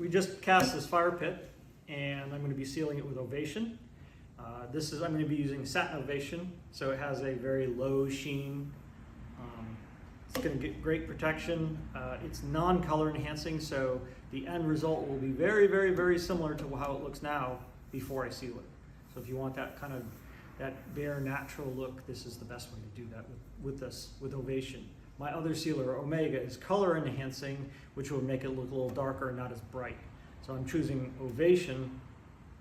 we just cast this fire pit, and I'm going to be sealing it with Ovation. I'm going to be using satin Ovation, so it has a very low sheen. It's going to get great protection. It's non-color enhancing, so the end result will be very, very, very similar to how it looks now before I seal it. So if you want that kind of that bare natural look, this is the best way to do that with Ovation. My other sealer, Omega, is color enhancing, which will make it look a little darker and not as bright. So I'm choosing Ovation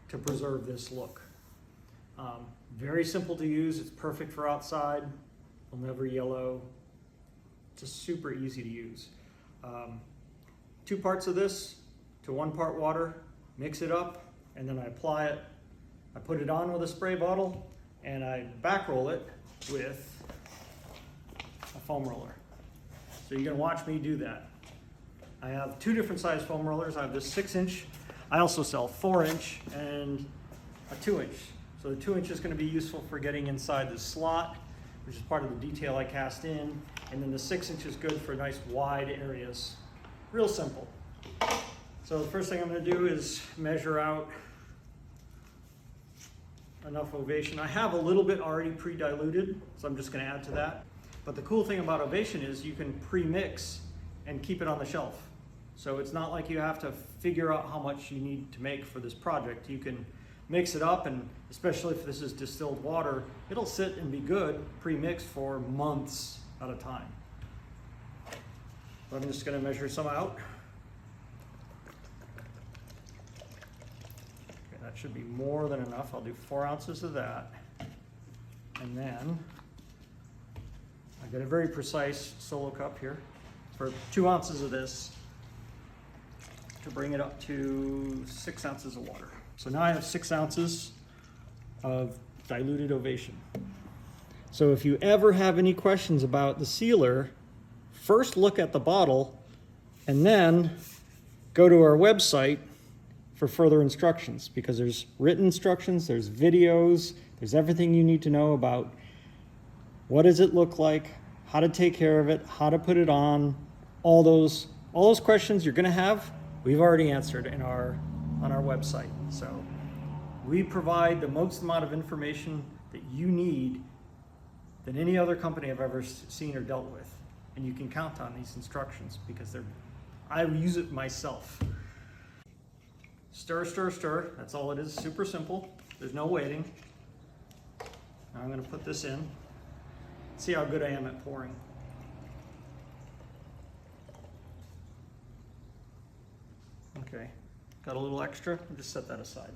to preserve this look. Very simple to use. It's perfect for outside. It'll never yellow. Just super easy to use. 2 parts of this to 1 part water, mix it up, and then I apply it. I put it on with a spray bottle, and I back roll it with a foam roller. So you're gonna watch me do that. I have 2 different size foam rollers. I have this 6-inch. I also sell 4-inch and a 2-inch. So the 2-inch is gonna be useful for getting inside the slot, which is part of the detail I cast in. And then the 6-inch is good for nice wide areas. Real simple. So the first thing I'm gonna do is measure out enough Ovation. I have a little bit already pre-diluted, so I'm just gonna add to that. But the cool thing about Ovation is you can pre-mix and keep it on the shelf. So it's not like you have to figure out how much you need to make for this project. You can mix it up, and especially if this is distilled water, it'll sit and be good pre-mixed for months at a time. So I'm just gonna measure some out. Okay, that should be more than enough. I'll do 4 ounces of that. And then I've got a very precise solo cup here for 2 ounces of this to bring it up to 6 ounces of water. So now I have 6 ounces of diluted Ovation. So if you ever have any questions about the sealer, first look at the bottle and then go to our website for further instructions, because there's written instructions, there's videos, there's everything you need to know about what does it look like, how to take care of it, how to put it on. All those questions you're gonna have, we've already answered on our website. So we provide the most amount of information that you need than any other company I've ever seen or dealt with. And you can count on these instructions because I use it myself. Stir, stir, stir. That's all it is. Super simple. There's no waiting. Now I'm going to put this in. See how good I am at pouring. Okay. Got a little extra? I'll just set that aside.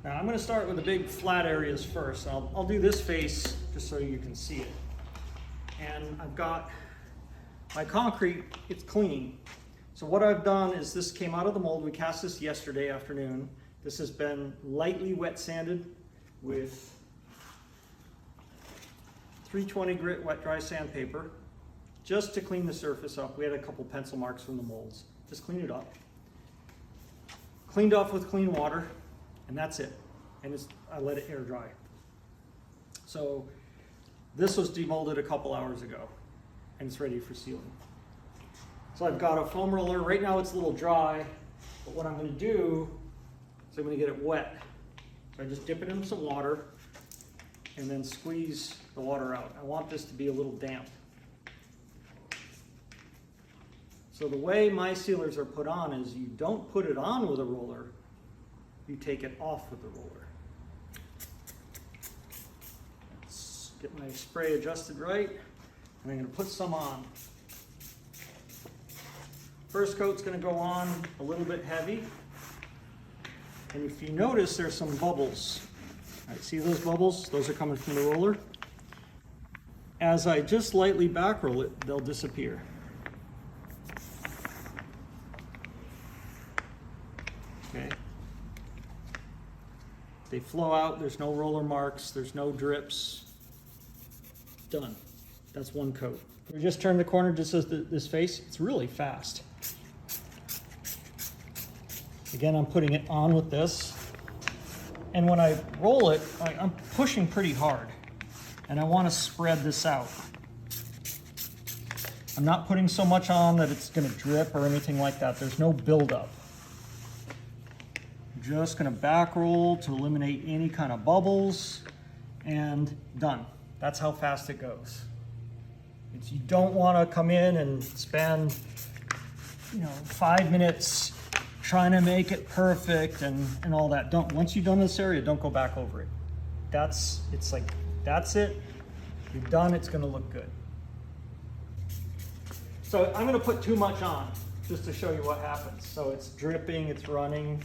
Now I'm going to start with the big flat areas first. I'll do this face just so you can see it. And I've got my concrete, it's clean. So what I've done is this came out of the mold. We cast this yesterday afternoon. This has been lightly wet sanded with 320 grit wet dry sandpaper just to clean the surface up. We had a couple pencil marks from the molds. Just clean it up. Cleaned off with clean water, and that's it. And I let it air dry. So this was demolded a couple hours ago, and it's ready for sealing. So I've got a foam roller. Right now it's a little dry, but what I'm going to do is I'm going to get it wet. So I just dip it in some water and then squeeze the water out. I want this to be a little damp. So the way my sealers are put on is you don't put it on with a roller, you take it off with the roller. Let's get my spray adjusted right, and I'm going to put some on. First coat's going to go on a little bit heavy, and if you notice there's some bubbles. All right, see those bubbles? Those are coming from the roller. As I just lightly back roll it, they'll disappear. Okay. They flow out, there's no roller marks, there's no drips. Done. That's one coat. We just turn the corner just as this face, it's really fast. Again, I'm putting it on with this. And when I roll it, I'm pushing pretty hard. And I want to spread this out. I'm not putting so much on that it's gonna drip or anything like that. There's no buildup. Just gonna back roll to eliminate any kind of bubbles, and done. That's how fast it goes. You don't wanna come in and spend 5 minutes trying to make it perfect and all that. Once you've done this area, don't go back over it. That's it. You're done, it's gonna look good. So I'm gonna put too much on just to show you what happens. So it's dripping, it's running.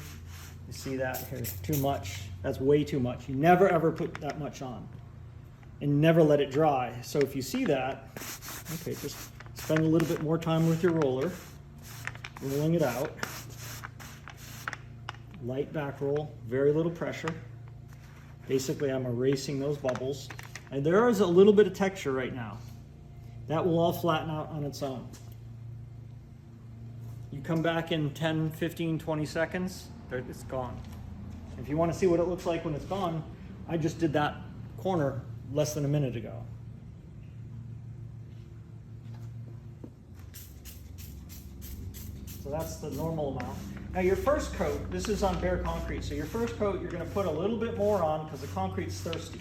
You see that here, too much. That's way too much. You never ever put that much on and never let it dry. So if you see that, okay, just spend a little bit more time with your roller, rolling it out. Light back roll, very little pressure. Basically, I'm erasing those bubbles. And there is a little bit of texture right now. That will all flatten out on its own. You come back in 10, 15, 20 seconds, it's gone. If you want to see what it looks like when it's gone, I just did that corner less than a minute ago. So that's the normal amount. Now your first coat, this is on bare concrete, so your first coat you're going to put a little bit more on because the concrete's thirsty.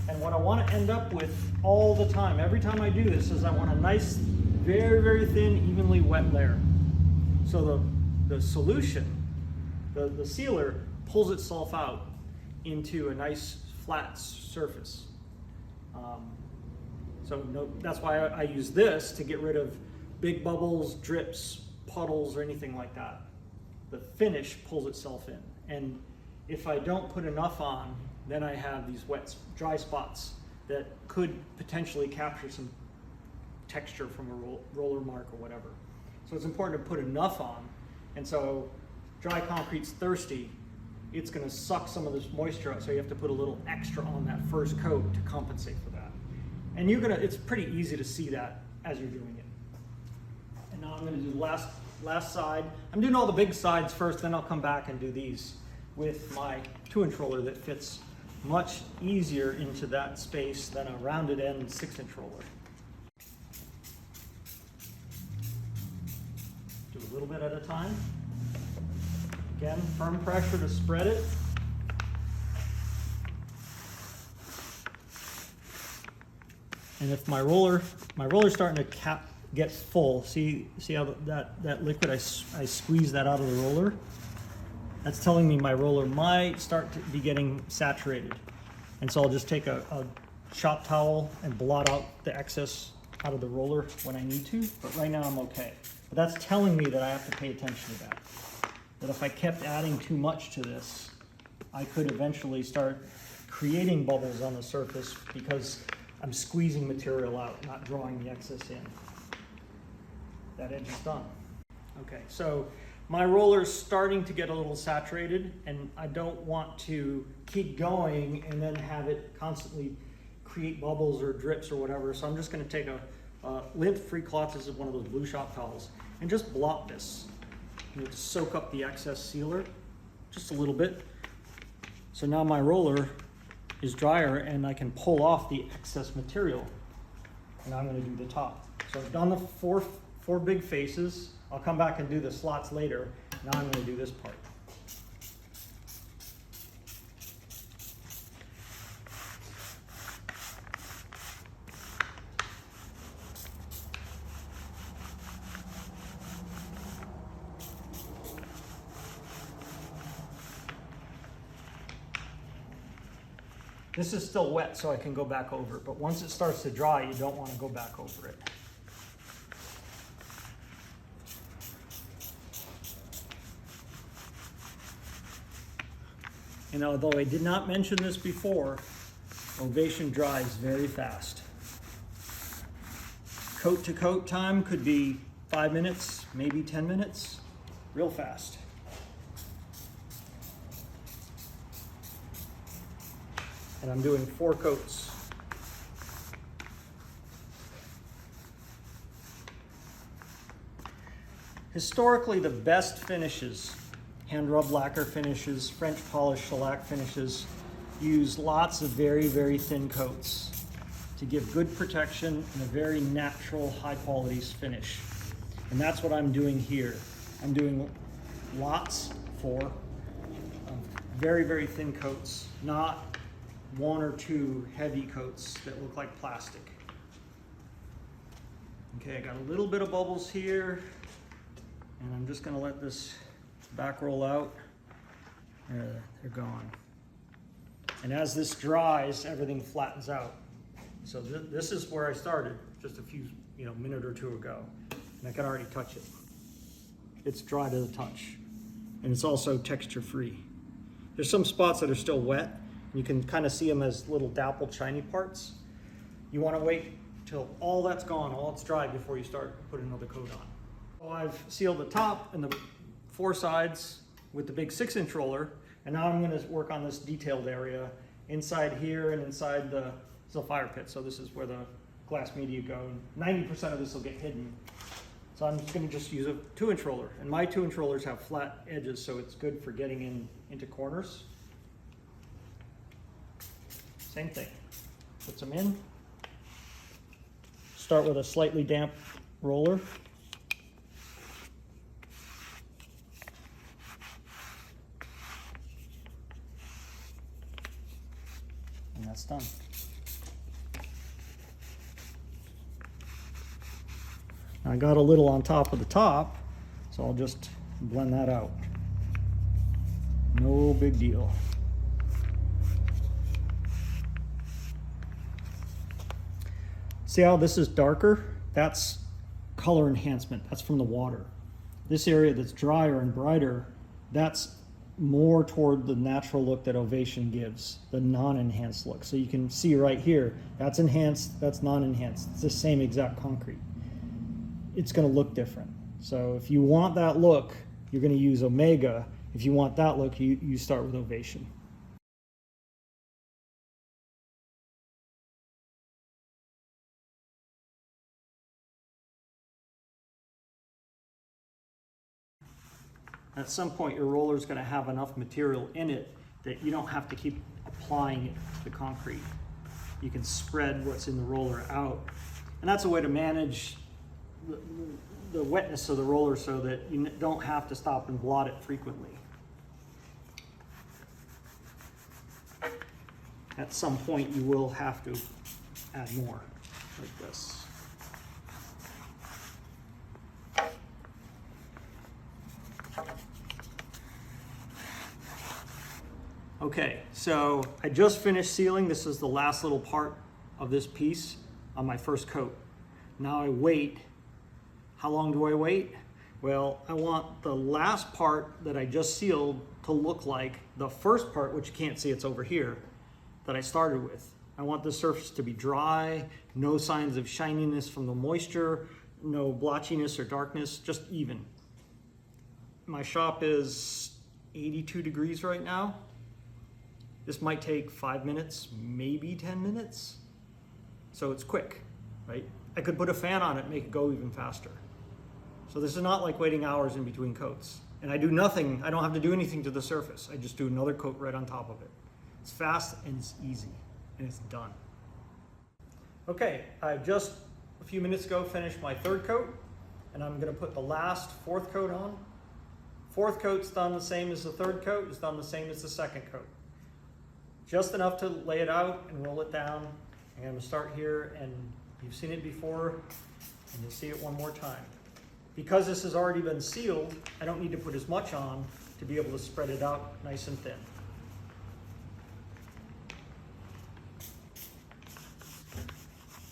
And what I want to end up with all the time, every time I do this, is I want a nice, very, very thin, evenly wet layer. So the solution, the sealer, pulls itself out into a nice flat surface. That's why I use this to get rid of big bubbles, drips, puddles, or anything like that. The finish pulls itself in. And if I don't put enough on, then I have these wet, dry spots that could potentially capture some texture from a roller mark or whatever. So it's important to put enough on. And so dry concrete's thirsty. It's going to suck some of this moisture out, so you have to put a little extra on that first coat to compensate for that. And it's pretty easy to see that as you're doing it. And now I'm going to do the last side. I'm doing all the big sides first, then I'll come back and do these with my 2-inch roller that fits much easier into that space than a rounded end 6-inch roller. Do a little bit at a time. Again, firm pressure to spread it. And if my roller's starting to get full, see how that liquid, I squeeze that out of the roller? That's telling me my roller might start to be getting saturated. And so I'll just take a shop towel and blot out the excess out of the roller when I need to, but right now I'm okay. But that's telling me that I have to pay attention to that. That if I kept adding too much to this, I could eventually start creating bubbles on the surface because I'm squeezing material out, not drawing the excess in. That edge is done. Okay, so my roller's starting to get a little saturated, and I don't want to keep going and then have it constantly create bubbles or drips or whatever. So I'm just going to take a lint-free cloth, this is one of those blue shop towels, and just blot this. You need to soak up the excess sealer just a little bit. So now my roller is drier and I can pull off the excess material. And I'm going to do the top. So I've done the four big faces. I'll come back and do the slots later. Now I'm going to do this part. This is still wet, so I can go back over it, but once it starts to dry, you don't want to go back over it. And although I did not mention this before, Ovation dries very fast. Coat to coat time could be 5 minutes, maybe 10 minutes, real fast. And I'm doing 4 coats. Historically, the best finishes, hand rub lacquer finishes, French polish shellac finishes, use lots of very, very thin coats. to give good protection and a very natural, high quality finish. And that's what I'm doing here. I'm doing lots for very, very thin coats, not one or two heavy coats that look like plastic. Okay, I got a little bit of bubbles here, and I'm just gonna let this back roll out. They're gone. And as this dries, everything flattens out. So this is where I started just a few, minute or two ago, and I can already touch it. It's dry to the touch, and it's also texture free. There's some spots that are still wet. You can kind of see them as little dappled shiny parts. You want to wait till all that's gone, all it's dry, before you start putting another coat on. Well, I've sealed the top and the 4 sides with the big 6-inch roller, and now I'm going to work on this detailed area inside here and inside the fire pit. So this is where the glass media go. 90% of this will get hidden. So I'm just going to use a 2-inch roller, and my 2-inch rollers have flat edges, so it's good for getting into corners. Same thing. Put some in. Start with a slightly damp roller. And that's done. I got a little on top of the top, so I'll just blend that out. No big deal. See how this is darker? That's color enhancement. That's from the water. This area that's drier and brighter, that's more toward the natural look that Ovation gives, the non-enhanced look. So you can see right here, that's enhanced, that's non-enhanced. It's the same exact concrete. It's going to look different. So if you want that look, you're going to use Omega. If you want that look, you start with Ovation. At some point, your roller is going to have enough material in it that you don't have to keep applying it to the concrete. You can spread what's in the roller out. And that's a way to manage the wetness of the roller so that you don't have to stop and blot it frequently. At some point, you will have to add more, like this. Okay, so I just finished sealing. This is the last little part of this piece on my first coat. Now I wait. How long do I wait? Well, I want the last part that I just sealed to look like the first part, which you can't see, it's over here, that I started with. I want the surface to be dry, no signs of shininess from the moisture, no blotchiness or darkness, just even. My shop is 82 degrees right now. This might take 5 minutes, maybe 10 minutes. So it's quick, right? I could put a fan on it and make it go even faster. So this is not like waiting hours in between coats. And I do nothing, I don't have to do anything to the surface. I just do another coat right on top of it. It's fast and it's easy, and it's done. Okay, I just a few minutes ago finished my 3rd coat, and I'm gonna put the last 4th coat on. 4th coat's done the same as the 3rd coat, it's done the same as the 2nd coat. Just enough to lay it out and roll it down. I'm gonna start here, and you've seen it before, and you'll see it one more time. Because this has already been sealed, I don't need to put as much on to be able to spread it out nice and thin.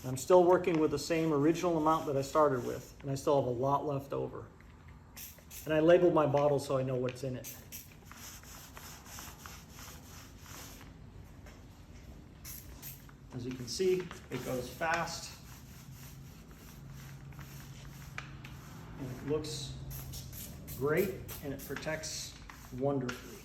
I'm still working with the same original amount that I started with, and I still have a lot left over. And I labeled my bottle so I know what's in it. As you can see, it goes fast. And it looks great, and it protects wonderfully.